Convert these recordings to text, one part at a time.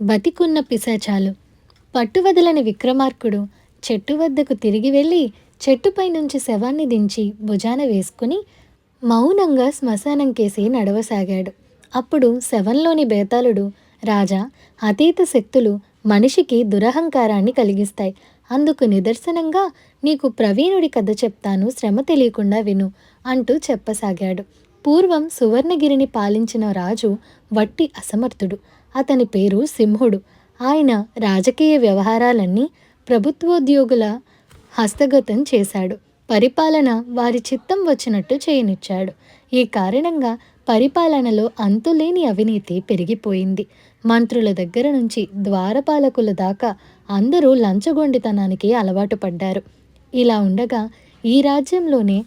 బతికున్న పిశాచాలు. పట్టువదలని విక్రమార్కుడు చెట్టు వద్దకు తిరిగి వెళ్ళి చెట్టుపై నుంచి శవాన్ని దించి భుజాన వేసుకుని మౌనంగా శ్మశానం కేసి నడవసాగాడు. అప్పుడు శవంలోని బేతాళుడు, రాజా, అతీత శక్తులు మనిషికి దురహంకారాన్ని కలిగిస్తాయి. అందుకు నిదర్శనంగా నీకు ప్రవీణుడి కథ చెప్తాను, శ్రమ తెలియకుండా విను అంటూ చెప్పసాగాడు. పూర్వం సువర్ణగిరిని పాలించిన రాజు వట్టి అసమర్థుడు. అతని పేరు సింహుడు. ఆయన రాజకీయ వ్యవహారాలన్నీ ప్రభుత్వోద్యోగుల హస్తగతం చేశాడు. పరిపాలన వారి చిత్తం వచ్చినట్టు చేయనిచ్చాడు. ఈ కారణంగా పరిపాలనలో అంతులేని అవినీతి పెరిగిపోయింది. మంత్రుల దగ్గర నుంచి ద్వారపాలకుల దాకా అందరూ లంచగొండితనానికి అలవాటు పడ్డారు. ఇలా ఉండగా ఈ రాజ్యంలోనే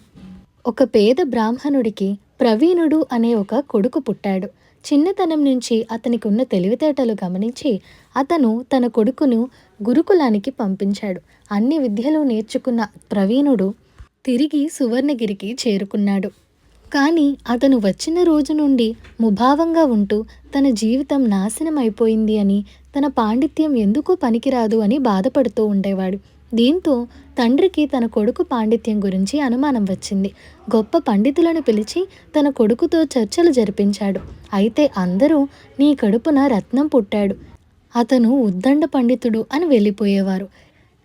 ఒక పేద బ్రాహ్మణుడికి ప్రవీణుడు అనే ఒక కొడుకు పుట్టాడు. చిన్నతనం నుంచి అతనికి ఉన్న తెలివితేటలు గమనించి అతను తన కొడుకును గురుకులానికి పంపించాడు. అన్ని విద్యలు నేర్చుకున్న ప్రవీణుడు తిరిగి సువర్ణగిరికి చేరుకున్నాడు. కానీ అతను వచ్చిన రోజు నుండి ముభావంగా ఉంటూ తన జీవితం నాశనం అయిపోయింది అని, తన పాండిత్యం ఎందుకు పనికిరాదు అని బాధపడుతూ ఉండేవాడు. దీంతో తండ్రికి తన కొడుకు పాండిత్యం గురించి అనుమానం వచ్చింది. గొప్ప పండితులను పిలిచి తన కొడుకుతో చర్చలు జరిపించాడు. అయితే అందరూ నీ కడుపున రత్నం పుట్టాడు, అతను ఉద్దండ పండితుడు అని వెళ్ళిపోయేవారు.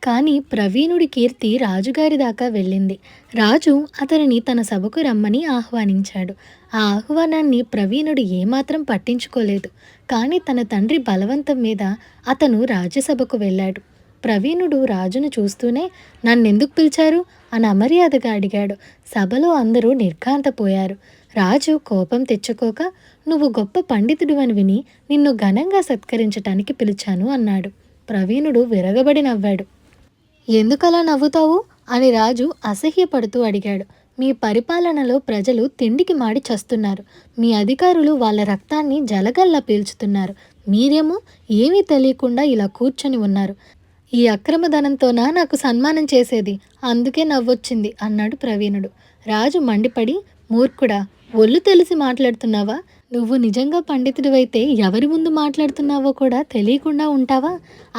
కానీ ప్రవీణుడి కీర్తి రాజుగారి దాకా వెళ్ళింది. రాజు అతనిని తన సభకు రమ్మని ఆహ్వానించాడు. ఆ ఆహ్వానాన్ని ప్రవీణుడు ఏమాత్రం పట్టించుకోలేదు. కానీ తన తండ్రి బలవంతం మీద అతను రాజ్యసభకు వెళ్ళాడు. ప్రవీణుడు రాజును చూస్తూనే నన్నెందుకు పిలిచారు అని అమర్యాదగా అడిగాడు. సభలో అందరూ నిర్ఘాంతపోయారు. రాజు కోపం తెచ్చుకోక, నువ్వు గొప్ప పండితుడు అని విని నిన్ను ఘనంగా సత్కరించటానికి పిలిచాను అన్నాడు. ప్రవీణుడు విరగబడి నవ్వాడు. ఎందుకలా నవ్వుతావు అని రాజు అసహ్యపడుతూ అడిగాడు. మీ పరిపాలనలో ప్రజలు తిండికి మాడి చస్తున్నారు. మీ అధికారులు వాళ్ళ రక్తాన్ని జలగల్లా పీల్చుతున్నారు. మీరేమో ఏమీ తెలియకుండా ఇలా కూర్చొని ఉన్నారు. ఈ అక్రమధనంతోనా నాకు సన్మానం చేసేది? అందుకే నవ్వొచ్చింది అన్నాడు ప్రవీణుడు. రాజు మండిపడి, మూర్ఖుడా, ఒళ్ళు తెలిసి మాట్లాడుతున్నావా? నువ్వు నిజంగా పండితుడివైతే ఎవరి ముందు మాట్లాడుతున్నావో కూడా తెలియకుండా ఉంటావా?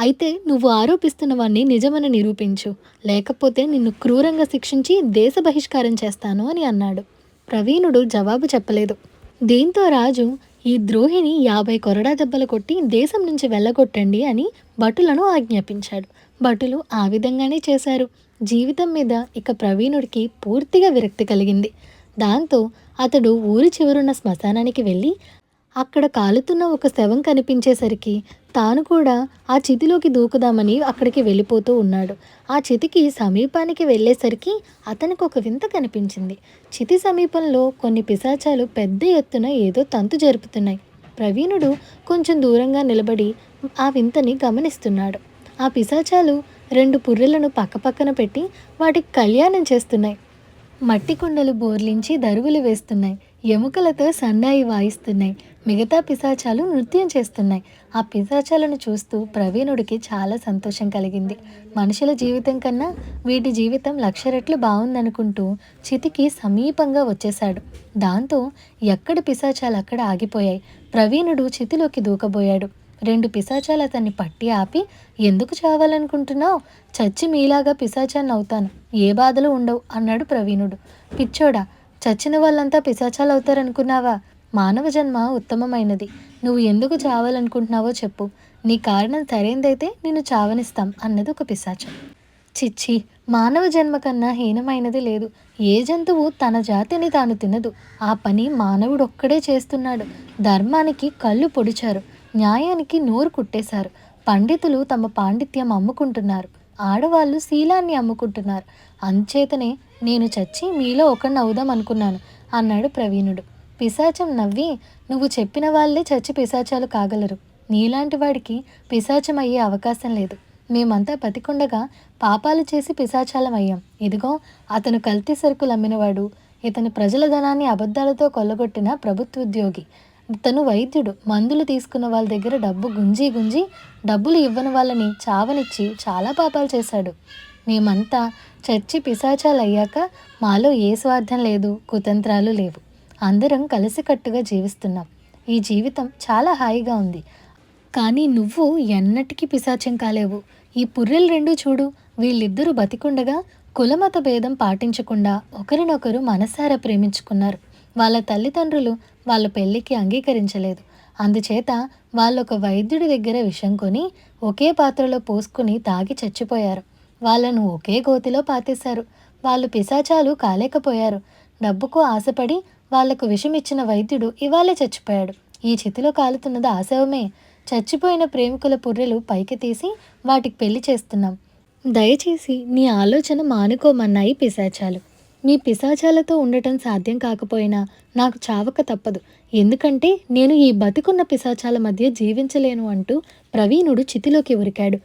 అయితే నువ్వు ఆరోపిస్తున్నవన్నీ నిజమని నిరూపించు, లేకపోతే నిన్ను క్రూరంగా శిక్షించి దేశ బహిష్కారం చేస్తాను అని అన్నాడు. ప్రవీణుడు జవాబు చెప్పలేదు. దీంతో రాజు, ఈ ద్రోహిని 50 కొరడా దెబ్బలు కొట్టి దేశం నుంచి వెళ్ళగొట్టండి అని భటులను ఆజ్ఞాపించాడు. భటులు ఆ విధంగానే చేశారు. జీవితం మీద ఇక ప్రవీణుడికి పూర్తిగా విరక్తి కలిగింది. దాంతో అతడు ఊరి చివరున్న శ్మశానానికి వెళ్ళి అక్కడ కాలుతున్న ఒక శవం కనిపించేసరికి తాను కూడా ఆ చితిలోకి దూకుదామని అక్కడికి వెళ్ళిపోతూ ఉన్నాడు. ఆ చితికి సమీపానికి వెళ్ళేసరికి అతనికి ఒక వింత కనిపించింది. చితి సమీపంలో కొన్ని పిశాచాలు పెద్ద ఎత్తున ఏదో తంతు జరుపుతున్నాయి. ప్రవీణుడు కొంచెం దూరంగా నిలబడి ఆ వింతని గమనిస్తున్నాడు. ఆ పిశాచాలు 2 పుర్రెలను పక్కపక్కన పెట్టి వాటికి కళ్యాణం చేస్తున్నాయి. మట్టి కుండలు బోర్లించి దరువులు వేస్తున్నాయి. ఎముకలతో సన్నాయి వాయిస్తున్నాయి. మిగతా పిశాచాలు నృత్యం చేస్తున్నాయి. ఆ పిశాచాలను చూస్తూ ప్రవీణుడికి చాలా సంతోషం కలిగింది. మనుషుల జీవితం కన్నా వీటి జీవితం 1,00,000 రెట్లు బాగుందనుకుంటూ చితికి సమీపంగా వచ్చేశాడు. దాంతో ఎక్కడ పిశాచాలు అక్కడ ఆగిపోయాయి. ప్రవీణుడు చితిలోకి దూకబోయాడు. 2 పిశాచాలు అతన్ని పట్టి ఆపి, ఎందుకు చావాలనుకుంటున్నావు? చచ్చి మీలాగా పిశాచాన్ని అవుతాను, ఏ బాధలు ఉండవు అన్నాడు ప్రవీణుడు. పిచ్చోడా, చచ్చిన వాళ్ళంతా పిశాచాలు అవుతారనుకున్నావా? మానవ జన్మ ఉత్తమమైనది. నువ్వు ఎందుకు చావాలనుకుంటున్నావో చెప్పు. నీ కారణం సరైందైతే నిన్ను చావనిస్తాం అన్నది ఒక పిశాచం. చిచ్చి, మానవ జన్మ కన్నా హీనమైనది లేదు. ఏ జంతువు తన జాతిని తాను తినదు. ఆ పని మానవుడొక్కడే చేస్తున్నాడు. ధర్మానికి కళ్ళు పొడిచారు, న్యాయానికి నోరు కుట్టేశారు. పండితులు తమ పాండిత్యం అమ్ముకుంటున్నారు, ఆడవాళ్ళు శీలాన్ని అమ్ముకుంటున్నారు. అంచేతనే నేను చచ్చి మీలో ఒకడిని అవుదాం అనుకున్నాను అన్నాడు ప్రవీణుడు. పిశాచం నవ్వి, నువ్వు చెప్పిన వాళ్ళే చచ్చి పిశాచాలు కాగలరు. నీలాంటి వాడికి పిశాచం అయ్యే అవకాశం లేదు. మేమంతా బతికుండగా పాపాలు చేసి పిశాచాలమయ్యాం. ఇదిగో అతను కల్తీ సరుకులు అమ్మినవాడు. ఇతను ప్రజల ధనాన్ని అబద్ధాలతో కొల్లగొట్టిన ప్రభుత్వోద్యోగి. ఇతను వైద్యుడు. మందులు తీసుకున్న వాళ్ళ దగ్గర డబ్బు గుంజి డబ్బులు ఇవ్వని వాళ్ళని చావనిచ్చి చాలా పాపాలు చేశాడు. మేమంతా చచ్చి పిశాచాలు అయ్యాక మాలో ఏ స్వార్థం లేదు, కుతంత్రాలు లేవు. అందరం కలిసికట్టుగా జీవిస్తున్నాం. ఈ జీవితం చాలా హాయిగా ఉంది. కానీ నువ్వు ఎన్నటికీ పిశాచం కాలేవు. ఈ పుర్రెలు రెండు చూడు, వీళ్ళిద్దరూ బతికుండగా కులమత భేదం పాటించకుండా ఒకరినొకరు మనసారా ప్రేమించుకున్నారు. వాళ్ళ తల్లిదండ్రులు వాళ్ళ పెళ్లికి అంగీకరించలేదు. అందుచేత వాళ్ళొక వైద్యుడి దగ్గర విషం కొని ఒకే పాత్రలో పోసుకుని తాగి చచ్చిపోయారు. వాళ్ళను ఒకే గోతిలో పాతేశారు. వాళ్ళు పిశాచాలు కాలేకపోయారు. డబ్బుకు ఆశపడి వాళ్లకు విషమిచ్చిన వైద్యుడు ఇవాళే చచ్చిపోయాడు. ఈ చితిలో కాలుతున్నది ఆ శవమే. చచ్చిపోయిన ప్రేమికుల పుర్రెలు పైకి తీసి వాటికి పెళ్లి చేస్తున్నాం. దయచేసి నీ ఆలోచన మానుకోమన్నాయి పిశాచాలు. మీ పిశాచాలతో ఉండటం సాధ్యం కాకపోయినా నాకు చావక తప్పదు. ఎందుకంటే నేను ఈ బతికున్న పిశాచాల మధ్య జీవించలేను అంటూ ప్రవీణుడు చితిలోకి ఉరికాడు.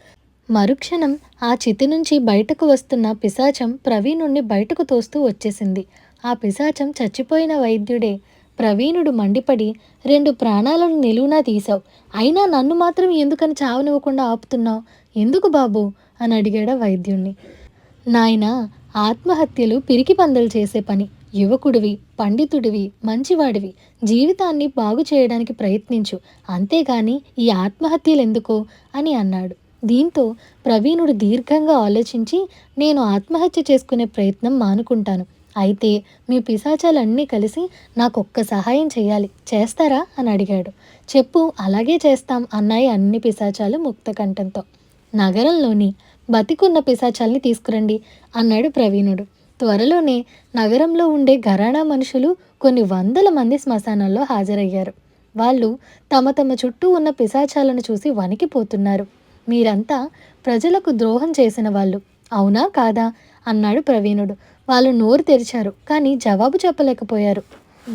మరుక్షణం ఆ చితి నుంచి బయటకు వస్తున్న పిశాచం ప్రవీణుణ్ణి బయటకు తోస్తూ వచ్చేసింది. ఆ పిశాచం చచ్చిపోయిన వైద్యుడే. ప్రవీణుడు మండిపడి, 2 ప్రాణాలను నిలువునా తీశావు, అయినా నన్ను మాత్రం ఎందుకని చావనివ్వకుండా ఆపుతున్నావు? ఎందుకు బాబు అని అడిగాడు వైద్యుణ్ణి. నాయనా, ఆత్మహత్యలు పిరికి పందలు చేసే పని. యువకుడివి, పండితుడివి, మంచివాడివి, జీవితాన్ని బాగు చేయడానికి ప్రయత్నించు, అంతేగాని ఈ ఆత్మహత్యలెందుకో అని అన్నాడు. దీంతో ప్రవీణుడు దీర్ఘంగా ఆలోచించి, నేను ఆత్మహత్య చేసుకునే ప్రయత్నం మానుకుంటాను. అయితే మీ పిశాచాలన్నీ కలిసి నాకొక్క సహాయం చేయాలి, చేస్తారా అని అడిగాడు. చెప్పు, అలాగే చేస్తాం అన్నాయి అన్ని పిశాచాలు ముక్తకంఠంతో. నగరంలోని బతికున్న పిశాచాల్ని తీసుకురండి అన్నాడు ప్రవీణుడు. త్వరలోనే నగరంలో ఉండే ఘరానా మనుషులు కొన్ని 100 మంది శ్మశానంలో హాజరయ్యారు. వాళ్ళు తమ తమ చుట్టూ ఉన్న పిశాచాలను చూసి వణికిపోతున్నారు. మీరంతా ప్రజలకు ద్రోహం చేసిన వాళ్ళు, అవునా కాదా అన్నాడు ప్రవీణుడు. వాళ్ళు నోరు తెరిచారు, కానీ జవాబు చెప్పలేకపోయారు.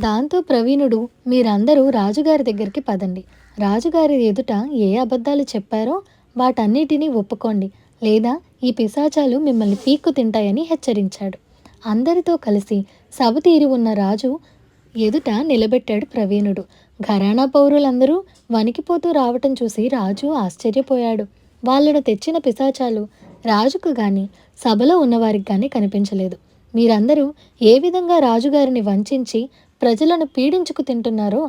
దాంతో ప్రవీణుడు, మీరందరూ రాజుగారి దగ్గరికి పదండి. రాజుగారి ఎదుట ఏ అబద్ధాలు చెప్పారో వాటన్నిటినీ ఒప్పుకోండి, లేదా ఈ పిశాచాలు మిమ్మల్ని పీక్కు తింటాయని హెచ్చరించాడు. అందరితో కలిసి సభ తీరి ఉన్న రాజు ఎదుట నిలబెట్టాడు ప్రవీణుడు. ఘరానా పౌరులందరూ వణికిపోతూ రావటం చూసి రాజు ఆశ్చర్యపోయాడు. వాళ్ళను తెచ్చిన పిశాచాలు రాజుకు గాని సభలో ఉన్నవారికి గాని కనిపించలేదు. మీరందరూ ఏ విధంగా రాజుగారిని వంచించి ప్రజలను పీడించుకు తింటున్నారో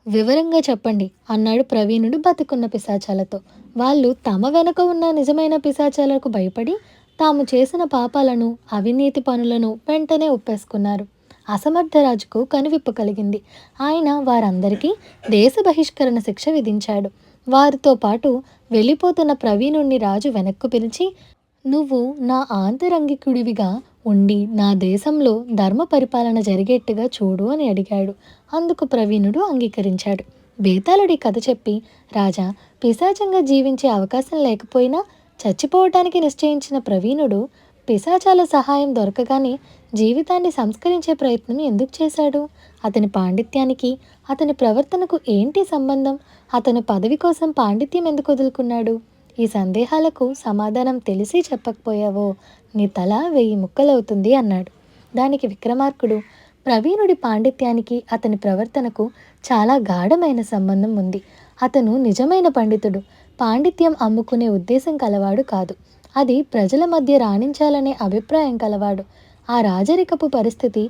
వివరంగా చెప్పండి అన్నాడు ప్రవీణుడు బతికున్న పిశాచాలతో. వాళ్ళు తమ వెనక ఉన్న నిజమైన పిశాచాలకు భయపడి తాము చేసిన పాపాలను, అవినీతి పనులను వెంటనే ఒప్పేసుకున్నారు. అసమర్థరాజుకు కనువిప్పు కలిగింది. ఆయన వారందరికీ దేశ బహిష్కరణ శిక్ష విధించాడు. వారితో పాటు వెళ్ళిపోతున్న ప్రవీణుణ్ణి రాజు వెనక్కు పిలిచి, నువ్వు నా ఆంతరంగికుడివిగా ఉండి నా దేశంలో ధర్మ పరిపాలన జరిగేట్టుగా చూడు అని అడిగాడు. అందుకు ప్రవీణుడు అంగీకరించాడు. బేతాళుడి కథ చెప్పి, రాజా, పిశాచంగా జీవించే అవకాశం లేకపోయినా చచ్చిపోవటానికి నిశ్చయించిన ప్రవీణుడు పిశాచాల సహాయం దొరకగానే జీవితాన్ని సంస్కరించే ప్రయత్నం ఎందుకు చేశాడు? అతని పాండిత్యానికి అతని ప్రవర్తనకు ఏంటి సంబంధం? అతను పదవి కోసం పాండిత్యం ఎందుకు వదులుకున్నాడు? ఈ సందేహాలకు సమాధానం తెలిసి చెప్పకపోయావో నీ తల 1000 ముక్కలవుతుంది అన్నాడు. దానికి విక్రమార్కుడు, ప్రవీణుడి పాండిత్యానికి అతని ప్రవర్తనకు చాలా గాఢమైన సంబంధం ఉంది. అతను నిజమైన పండితుడు, పాండిత్యం అమ్ముకునే ఉద్దేశం కలవాడు కాదు. అది ప్రజల మధ్య రాణించాలనే అభిప్రాయం కలవాడు. ఆ రాజరికపు పరిస్థితి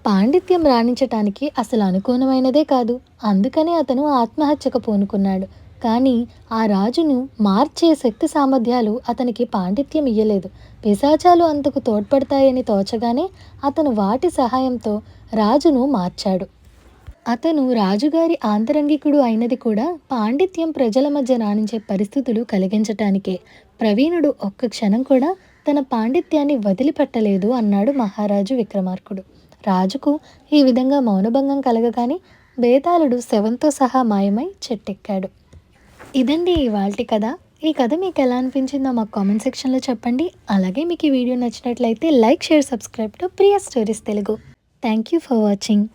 పాండిత్యం రాణించటానికి అసలు అనుకూలమైనదే కాదు. అందుకనే అతను ఆత్మహత్యకు పూనుకున్నాడు. కానీ ఆ రాజును మార్చే శక్తి సామర్థ్యాలు అతనికి పాండిత్యం ఇయ్యలేదు. పిశాచాలు అంతకు తోడ్పడతాయని తోచగానే అతను వాటి సహాయంతో రాజును మార్చాడు. అతను రాజుగారి ఆంతరంగికుడు అయినది కూడా పాండిత్యం ప్రజల మధ్య రాణించే పరిస్థితులు కలిగించటానికే. ప్రవీణుడు ఒక్క క్షణం కూడా తన పాండిత్యాన్ని వదిలిపెట్టలేదు అన్నాడు మహారాజు విక్రమార్కుడు. రాజుకు ఈ విధంగా మౌనభంగం కలగగానే బేతాళుడు శవంతో సహా మాయమై చెట్టెక్కాడు. ఇదండి ఇవాల్టి కథ. ఈ కథ మీకు ఎలా అనిపించిందో మాకు కామెంట్ సెక్షన్లో చెప్పండి. అలాగే మీకు ఈ వీడియో నచ్చినట్లయితే like, share, subscribe to Priya stories Telugu. Thank you for watching.